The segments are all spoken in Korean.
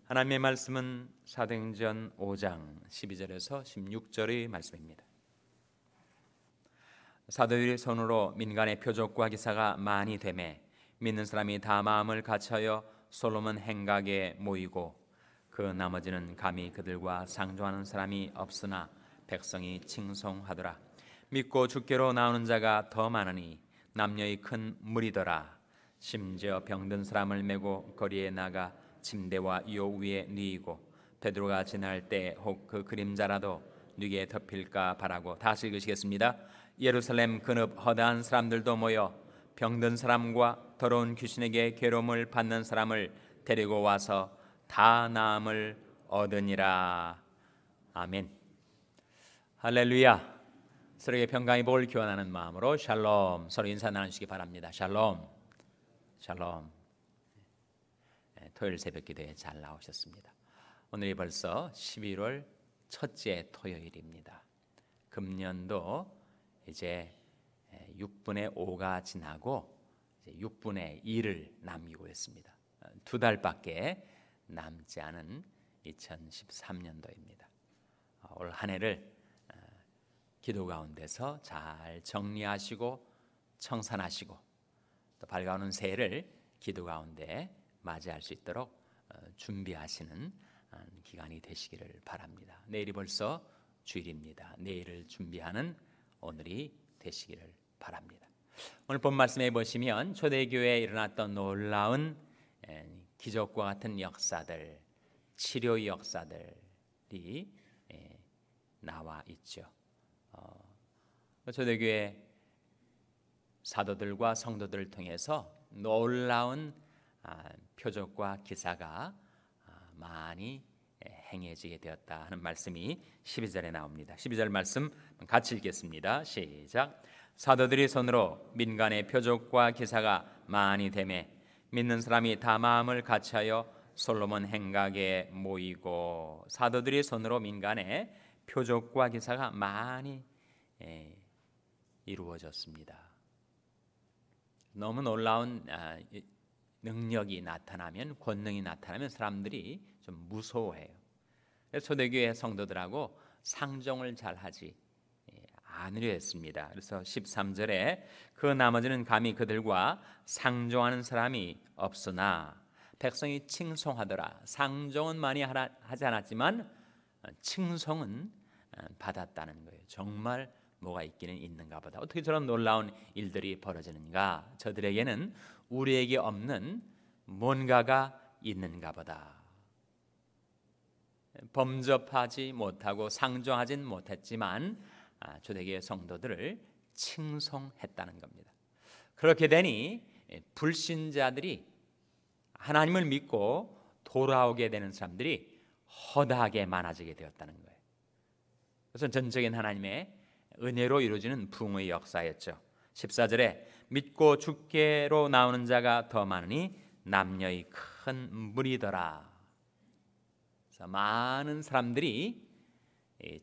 하나님의 말씀은 사도행전 5장 12절에서 16절의 말씀입니다. 사도들이 손으로 민간의 표적과 기사가 많이 되매 믿는 사람이 다 마음을 같여여 솔로몬 행각에 모이고 그 나머지는 감히 그들과 상종하는 사람이 없으나 백성이 칭송하더라. 믿고 주께로 나오는 자가 더 많으니 남녀의 큰 무리더라. 심지어 병든 사람을 메고 거리에 나가 침대와 요 위에 누이고 베드로가 지날 때 혹 그 그림자라도 누게 덮일까 바라고. 다시 읽으시겠습니다. 예루살렘 근읍 허다한 사람들도 모여 병든 사람과 더러운 귀신에게 괴로움을 받는 사람을 데리고 와서 다 나음을 얻으니라. 아멘. 할렐루야. 서로에게 평강의 복을 기원하는 마음으로 샬롬, 서로 인사 나누시기 바랍니다. 샬롬, 샬롬. 토요일 새벽 기도에 잘 나오셨습니다. 오늘이 벌써 11월 첫째 토요일입니다. 금년도 이제 6분의 5가 지나고 이제 6분의 2를 남기고 있습니다. 2달밖에 남지 않은 2013년도입니다. 올 한 해를 기도 가운데서 잘 정리하시고 청산하시고 또 밝아오는 새해를 기도 가운데 맞이할 수 있도록 준비하시는 기간이 되시기를 바랍니다. 내일이 벌써 주일입니다. 내일을 준비하는 오늘이 되시기를 바랍니다. 오늘 본 말씀에 보시면 초대교회에 일어났던 놀라운 기적과 같은 역사들, 치료의 역사들이 나와 있죠. 초대교회 사도들과 성도들을 통해서 놀라운 표적과 기사가 많이 행해지게 되었다 하는 말씀이 12절에 나옵니다. 12절 말씀 같이 읽겠습니다. 시작. 사도들이 손으로 민간의 표적과 기사가 많이 되매 믿는 사람이 다 마음을 같이하여 솔로몬 행각에 모이고. 사도들이 손으로 민간의 표적과 기사가 많이 이루어졌습니다. 너무 놀라운 능력이 나타나면, 권능이 나타나면 사람들이 좀 무서워해요. 그래서 초대교회 성도들하고 상종을 잘 하지 않으려 했습니다. 그래서 13절에 그 나머지는 감히 그들과 상종하는 사람이 없으나 백성이 칭송하더라. 상종은 많이 하지 않았지만 칭송은 받았다는 거예요. 정말 뭐가 있기는 있는가 보다. 어떻게 저런 놀라운 일들이 벌어지는가? 저들에게는 우리에게 없는 뭔가가 있는가 보다. 범접하지 못하고 상종하진 못했지만 초대교회 성도들을 칭송했다는 겁니다. 그렇게 되니 불신자들이 하나님을 믿고 돌아오게 되는 사람들이 허다하게 많아지게 되었다는 거예요. 그래서 전적인 하나님의 은혜로 이루어지는 부흥의 역사였죠. 14절에 믿고 주께로 나오는 자가 더 많으니 남녀의 큰 무리더라. 그래서 많은 사람들이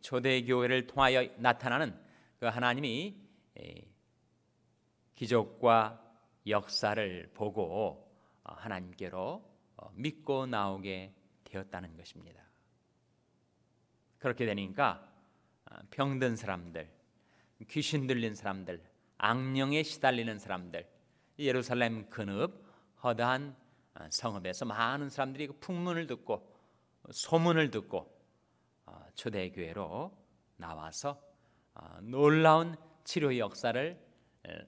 초대교회를 통하여 나타나는 그 하나님이 기적과 역사를 보고 하나님께로 믿고 나오게 되었다는 것입니다. 그렇게 되니까 병든 사람들, 귀신 들린 사람들, 악령에 시달리는 사람들, 예루살렘 근읍 허다한 성읍에서 많은 사람들이 그 풍문을 듣고 소문을 듣고 초대교회로 나와서 놀라운 치료의 역사를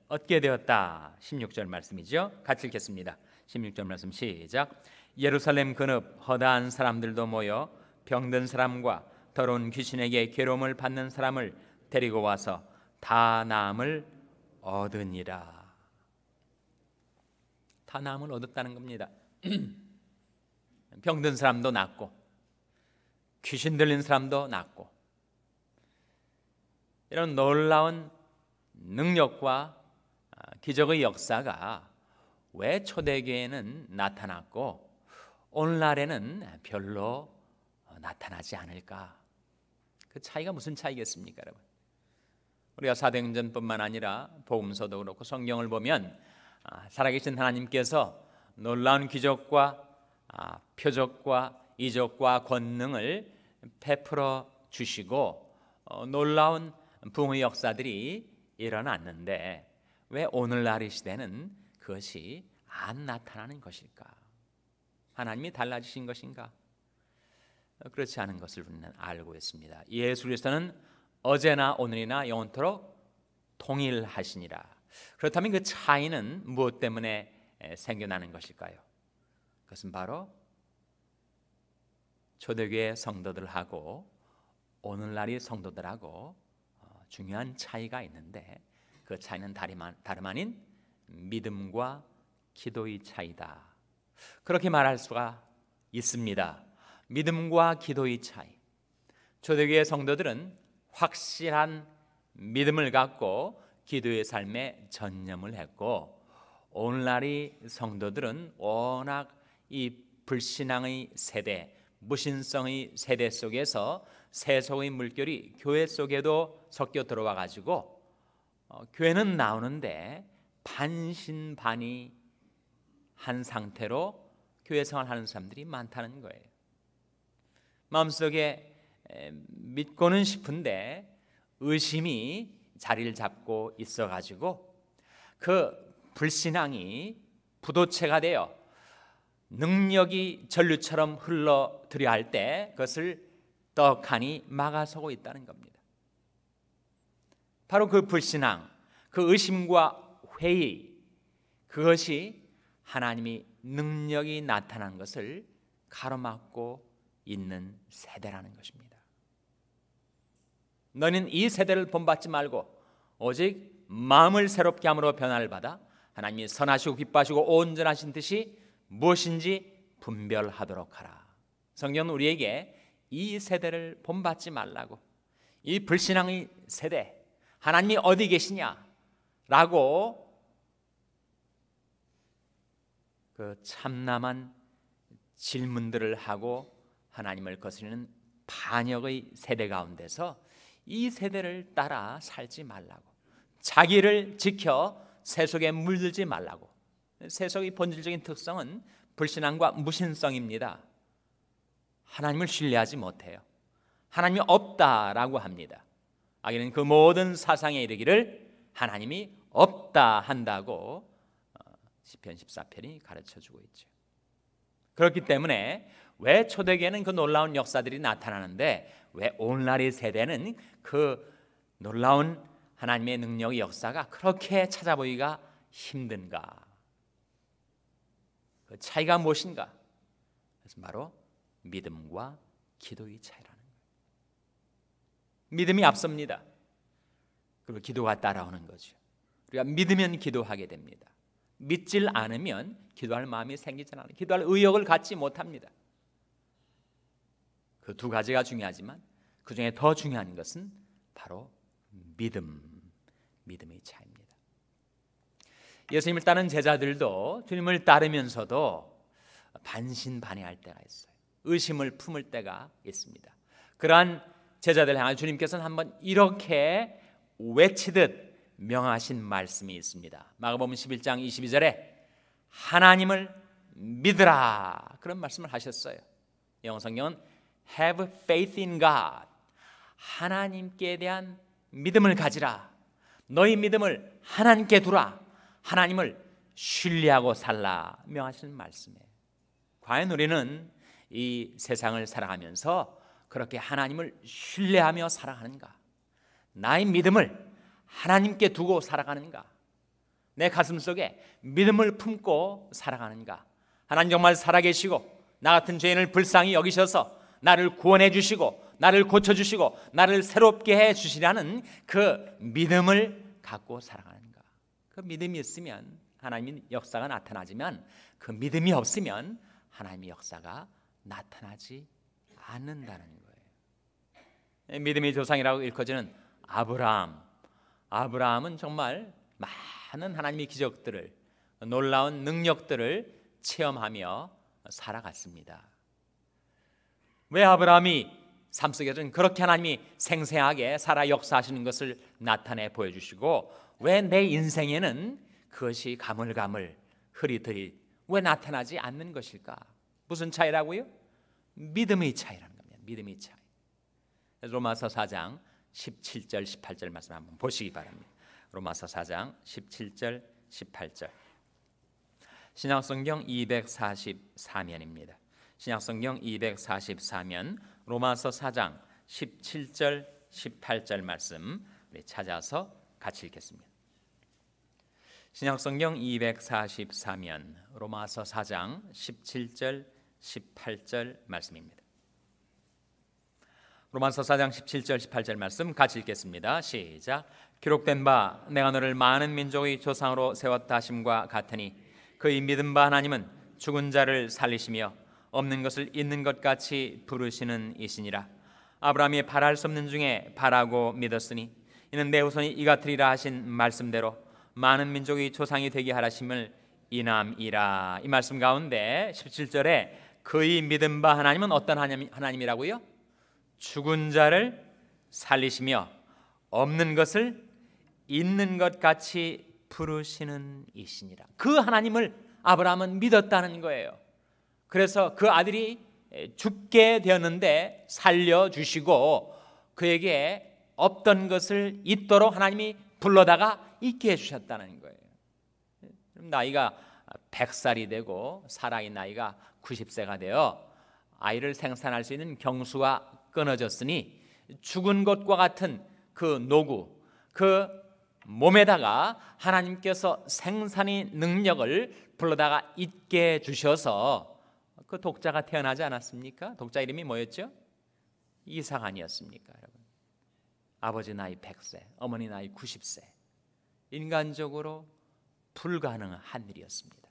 얻게 되었다. 16절 말씀이죠. 같이 읽겠습니다. 16절 말씀 시작. 예루살렘 근읍 허다한 사람들도 모여 병든 사람과 더러운 귀신에게 괴로움을 받는 사람을 데리고 와서 다 나음을 얻으니라. 다 나음을 얻었다는 겁니다. 병든 사람도 낫고 귀신 들린 사람도 낫고, 이런 놀라운 능력과 기적의 역사가 왜 초대교회에는 나타났고 오늘날에는 별로 나타나지 않을까? 그 차이가 무슨 차이겠습니까, 여러분? 우리가 사도행전뿐만 아니라 복음서도 그렇고 성경을 보면 살아계신 하나님께서 놀라운 기적과 표적과 이적과 권능을 베풀어 주시고 놀라운 부흥의 역사들이 일어났는데 왜 오늘날 이 시대는 그것이 안 나타나는 것일까? 하나님이 달라지신 것인가? 그렇지 않은 것을 우리는 알고 있습니다. 예수 그리스도는 어제나 오늘이나 영원토록 동일하시니라. 그렇다면 그 차이는 무엇 때문에 생겨나는 것일까요? 그것은 바로 초대교회 성도들하고 오늘날의 성도들하고 중요한 차이가 있는데 그 차이는 다름 아닌 믿음과 기도의 차이다. 그렇게 말할 수가 있습니다. 믿음과 기도의 차이. 초대교회 성도들은 확실한 믿음을 갖고 기도의 삶에 전념을 했고 오늘날의 성도들은 워낙 이 불신앙의 세대, 무신성의 세대 속에서 세속의 물결이 교회 속에도 섞여 들어와 가지고 교회는 나오는데 반신반의한 상태로 교회 생활하는 사람들이 많다는 거예요. 마음속에 믿고는 싶은데 의심이 자리를 잡고 있어 가지고 그 불신앙이 부도체가 되어 능력이 전류처럼 흘러들여 할 때 그것을 떡하니 막아서고 있다는 겁니다. 바로 그 불신앙, 그 의심과 회의, 그것이 하나님이 능력이 나타난 것을 가로막고 있는 세대라는 것입니다. 너는 이 세대를 본받지 말고 오직 마음을 새롭게 함으로 변화를 받아 하나님이 선하시고 기뻐하시고 온전하신 뜻이 무엇인지 분별하도록 하라. 성경은 우리에게 이 세대를 본받지 말라고, 이 불신앙의 세대, 하나님이 어디 계시냐라고 그 참남한 질문들을 하고 하나님을 거스르는 반역의 세대 가운데서 이 세대를 따라 살지 말라고, 자기를 지켜 세속에 물들지 말라고. 세속의 본질적인 특성은 불신앙과 무신성입니다. 하나님을 신뢰하지 못해요. 하나님이 없다라고 합니다. 악인은 그 모든 사상에 이르기를 하나님이 없다 한다고 시편 14편이 가르쳐주고 있죠. 그렇기 때문에 왜 초대교회는 그 놀라운 역사들이 나타나는데 왜 오늘날의 세대는 그 놀라운 하나님의 능력의 역사가 그렇게 찾아보기가 힘든가? 그 차이가 무엇인가? 그래서 바로 믿음과 기도의 차이라는 거예요. 믿음이 앞섭니다. 그리고 기도가 따라오는 거죠. 우리가 믿으면 기도하게 됩니다. 믿질 않으면 기도할 마음이 생기지 않아요. 기도할 의욕을 갖지 못합니다. 그 두 가지가 중요하지만 그 중에 더 중요한 것은 바로 믿음의 차이입니다. 예수님을 따르는 제자들도 주님을 따르면서도 반신반의할 때가 있어요. 의심을 품을 때가 있습니다. 그러한 제자들 향해 주님께서는 한번 이렇게 외치듯 명하신 말씀이 있습니다. 마가복음 11장 22절에 하나님을 믿으라, 그런 말씀을 하셨어요. 영어 성경은 Have faith in God, 하나님께 대한 믿음을 가지라. 너희 믿음을 하나님께 두라. 하나님을 신뢰하고 살라 명하시는 말씀이에요. 과연 우리는 이 세상을 살아가면서 그렇게 하나님을 신뢰하며 살아가는가? 나의 믿음을 하나님께 두고 살아가는가? 내 가슴 속에 믿음을 품고 살아가는가? 하나님 정말 살아계시고 나 같은 죄인을 불쌍히 여기셔서 나를 구원해 주시고 나를 고쳐주시고 나를 새롭게 해주시라는 그 믿음을 갖고 살아가는가? 그 믿음이 있으면 하나님의 역사가 나타나지만 그 믿음이 없으면 하나님의 역사가 나타나지 않는다는 거예요. 믿음의 조상이라고 일컬어지는 아브라함은 정말 많은 하나님의 기적들을, 놀라운 능력들을 체험하며 살아갔습니다. 왜 아브라함이 삶 속에서는 그렇게 하나님이 생생하게 살아 역사하시는 것을 나타내 보여주시고 왜 내 인생에는 그것이 가물가물 흐릿흐릿 왜 나타나지 않는 것일까? 무슨 차이라고요? 믿음의 차이라는 겁니다. 믿음의 차이. 로마서 4장 17절 18절 말씀 한번 보시기 바랍니다. 로마서 4장 17절 18절. 신약성경 244면입니다. 신약성경 244면 로마서 4장 17절 18절 말씀 우리 찾아서 같이 읽겠습니다. 신약성경 244면 로마서 4장 17절 18절 말씀입니다. 로마서 4장 17절 18절 말씀 같이 읽겠습니다. 시작. 기록된 바 내가 너를 많은 민족의 조상으로 세웠다 하심과 같으니 그의 믿은 바 하나님은 죽은 자를 살리시며 없는 것을 있는 것 같이 부르시는 이시니라. 아브라함이 바랄 수 없는 중에 바라고 믿었으니 이는 내 후손이 이 같으리라 하신 말씀대로 많은 민족의 조상이 되게 하라심을 인함이라. 이 말씀 가운데 17절에 그의 믿은 바 하나님은 어떤 하나님이라고요? 죽은 자를 살리시며 없는 것을 있는 것 같이 부르시는 이시니라. 그 하나님을 아브라함은 믿었다는 거예요. 그래서 그 아들이 죽게 되었는데 살려주시고 그에게 없던 것을 있도록 하나님이 불러다가 있게 해주셨다는 거예요. 나이가 100살이 되고 사라의 나이가 90세가 되어 아이를 생산할 수 있는 경수가 끊어졌으니 죽은 것과 같은 그 노구, 그 몸에다가 하나님께서 생산의 능력을 불러다가 있게 주셔서 그 독자가 태어나지 않았습니까? 독자 이름이 뭐였죠? 이삭 아니었습니까? 여러분? 아버지 나이 100세, 어머니 나이 90세. 인간적으로 불가능한 일이었습니다.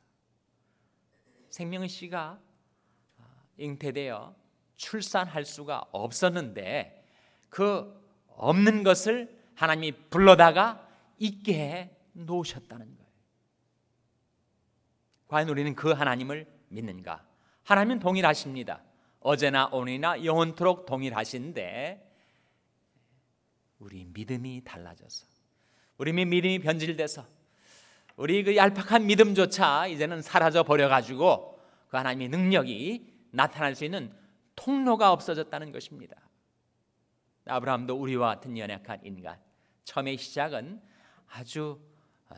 생명의 씨가 잉태되어 출산할 수가 없었는데 그 없는 것을 하나님이 불러다가 있게 해 놓으셨다는 거예요. 과연 우리는 그 하나님을 믿는가? 하나님은 동일하십니다. 어제나 오늘이나 영원토록 동일하신데 우리 믿음이 달라져서 우리 믿음이 변질돼서 우리 그 얄팍한 믿음조차 이제는 사라져 버려가지고 그 하나님의 능력이 나타날 수 있는 통로가 없어졌다는 것입니다. 아브라함도 우리와 같은 연약한 인간, 처음의 시작은 아주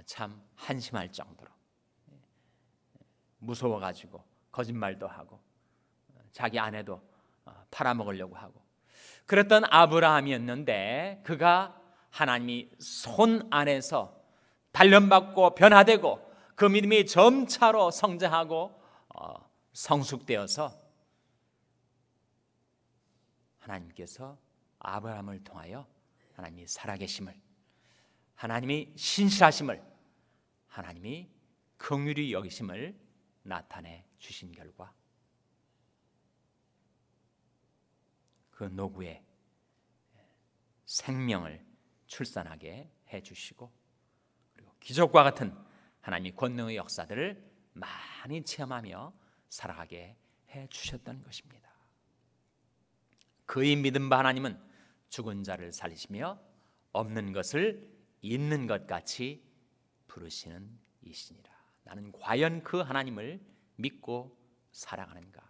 참 한심할 정도로 무서워가지고 거짓말도 하고 자기 아내도 팔아먹으려고 하고 그랬던 아브라함이었는데 그가 하나님이 손 안에서 단련받고 변화되고 그 믿음이 점차로 성장하고 성숙되어서 하나님께서 아브라함을 통하여 하나님이 살아계심을, 하나님이 신실하심을, 하나님이 긍휼히 여기심을 나타내 주신 결과 그 노구에 생명을 출산하게 해주시고 그리고 기적과 같은 하나님의 권능의 역사들을 많이 체험하며 살아가게 해주셨다는 것입니다. 그의 믿은 바 하나님은 죽은 자를 살리시며 없는 것을 있는 것 같이 부르시는 이시니라. 나는 과연 그 하나님을 믿고 살아가는가?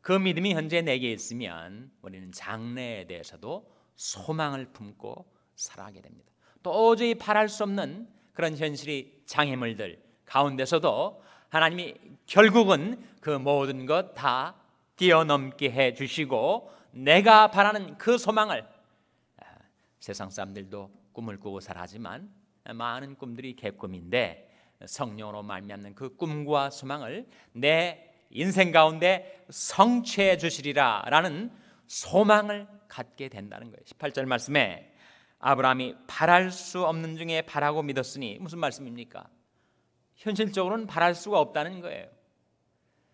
그 믿음이 현재 내게 있으면 우리는 장래에 대해서도 소망을 품고 살아가게 됩니다. 도저히 바랄 수 없는 그런 현실이 장애물들 가운데서도 하나님이 결국은 그 모든 것 다 뛰어넘게 해주시고 내가 바라는 그 소망을 세상 사람들도 꿈을 꾸고 살아하지만 많은 꿈들이 개꿈인데 성령으로 말미암는 그 꿈과 소망을 내 인생 가운데 성취해 주시리라 라는 소망을 갖게 된다는 거예요. 18절 말씀에 아브라함이 바랄 수 없는 중에 바라고 믿었으니 무슨 말씀입니까? 현실적으로는 바랄 수가 없다는 거예요.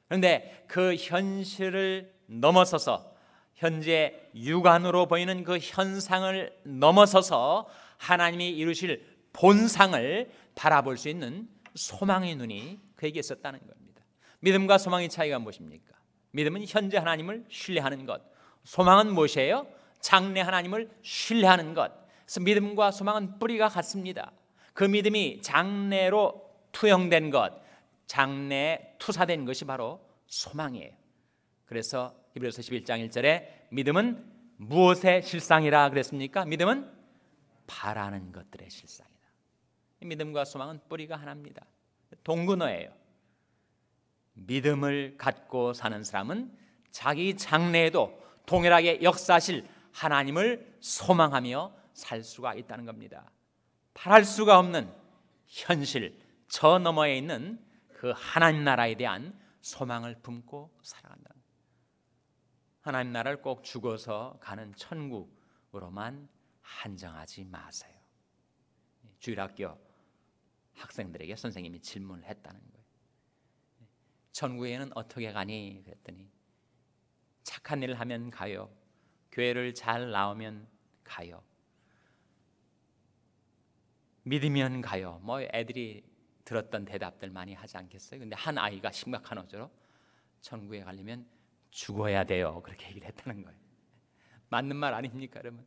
그런데 그 현실을 넘어서서 현재 육안으로 보이는 그 현상을 넘어서서 하나님이 이루실 본상을 바라볼 수 있는 소망의 눈이 그에게 있었다는 겁니다. 믿음과 소망의 차이가 무엇입니까? 믿음은 현재 하나님을 신뢰하는 것, 소망은 무엇이에요? 장래 하나님을 신뢰하는 것. 그래서 믿음과 소망은 뿌리가 같습니다. 그 믿음이 장래로 투영된 것, 장래에 투사된 것이 바로 소망이에요. 그래서 히브리서 11장 1절에 믿음은 무엇의 실상이라 그랬습니까? 믿음은 바라는 것들의 실상이다. 믿음과 소망은 뿌리가 하나입니다. 동근어예요. 믿음을 갖고 사는 사람은 자기 장래에도 동일하게 역사하실 하나님을 소망하며 살 수가 있다는 겁니다. 바랄 수가 없는 현실, 저 너머에 있는 그 하나님 나라에 대한 소망을 품고 살아간다. 하나님 나라를 꼭 죽어서 가는 천국으로만 한정하지 마세요. 주일학교 학생들에게 선생님이 질문을 했다는 거예요. 천국에는 어떻게 가니? 그랬더니 착한 일을 하면 가요. 교회를 잘 나오면 가요. 믿으면 가요. 뭐 애들이 들었던 대답들 많이 하지 않겠어요? 근데 한 아이가 심각한 어조로 천국에 가려면 죽어야 돼요. 그렇게 얘기를 했다는 거예요. 맞는 말 아닙니까, 여러분?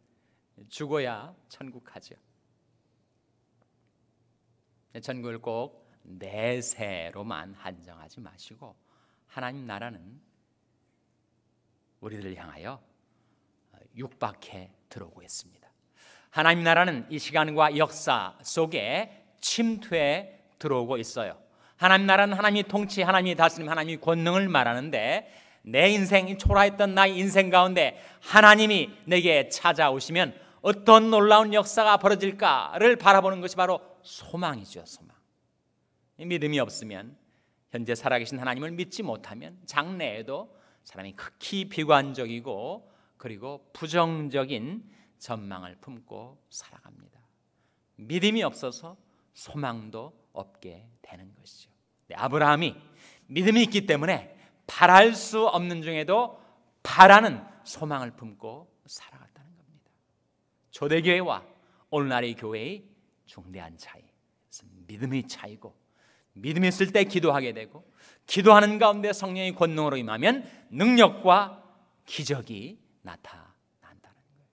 죽어야 천국 가죠. 천국을 꼭 내세로만 한정하지 마시고 하나님 나라는 우리들을 향하여 육박해 들어오고 있습니다. 하나님 나라는 이 시간과 역사 속에 침투해 들어오고 있어요. 하나님 나라는 하나님이 통치, 하나님이 다스림, 하나님이 권능을 말하는데 내 인생, 초라했던 나의 인생 가운데 하나님이 내게 찾아오시면 어떤 놀라운 역사가 벌어질까를 바라보는 것이 바로 소망이죠. 소망. 믿음이 없으면, 현재 살아계신 하나님을 믿지 못하면 장래에도 사람이 극히 비관적이고 그리고 부정적인 전망을 품고 살아갑니다. 믿음이 없어서 소망도 없게 되는 것이죠. 아브라함이 믿음이 있기 때문에 바랄 수 없는 중에도 바라는 소망을 품고 살아갔다는 겁니다. 초대교회와 오늘날의 교회의 중대한 차이, 믿음의 차이고, 믿음이 있을 때 기도하게 되고 기도하는 가운데 성령의 권능으로 임하면 능력과 기적이 나타난다는 거예요.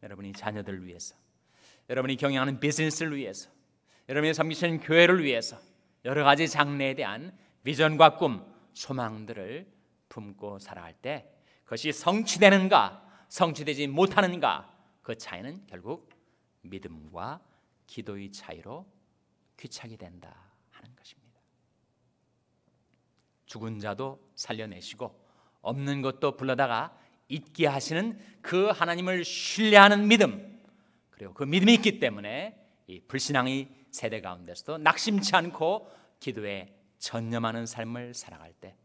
여러분이 자녀들을 위해서, 여러분이 경영하는 비즈니스를 위해서, 여러분이 섬기시는 교회를 위해서 여러 가지 장래에 대한 비전과 꿈, 소망들을 품고 살아갈 때 그것이 성취되는가 성취되지 못하는가, 그 차이는 결국 믿음과 기도의 차이로 귀착이 된다 하는 것입니다. 죽은 자도 살려내시고 없는 것도 불러다가 있게 하시는 그 하나님을 신뢰하는 믿음, 그리고 그 믿음이 있기 때문에 이 불신앙의 세대 가운데서도 낙심치 않고 기도에 전념하는 삶을 살아갈 때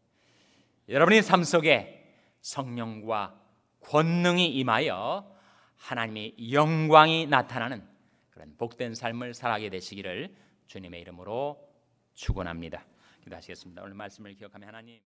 여러분의 삶 속에 성령과 권능이 임하여 하나님의 영광이 나타나는 그런 복된 삶을 살아가게 되시기를 주님의 이름으로 축원합니다. 기도하시겠습니다. 오늘 말씀을 기억하며 하나님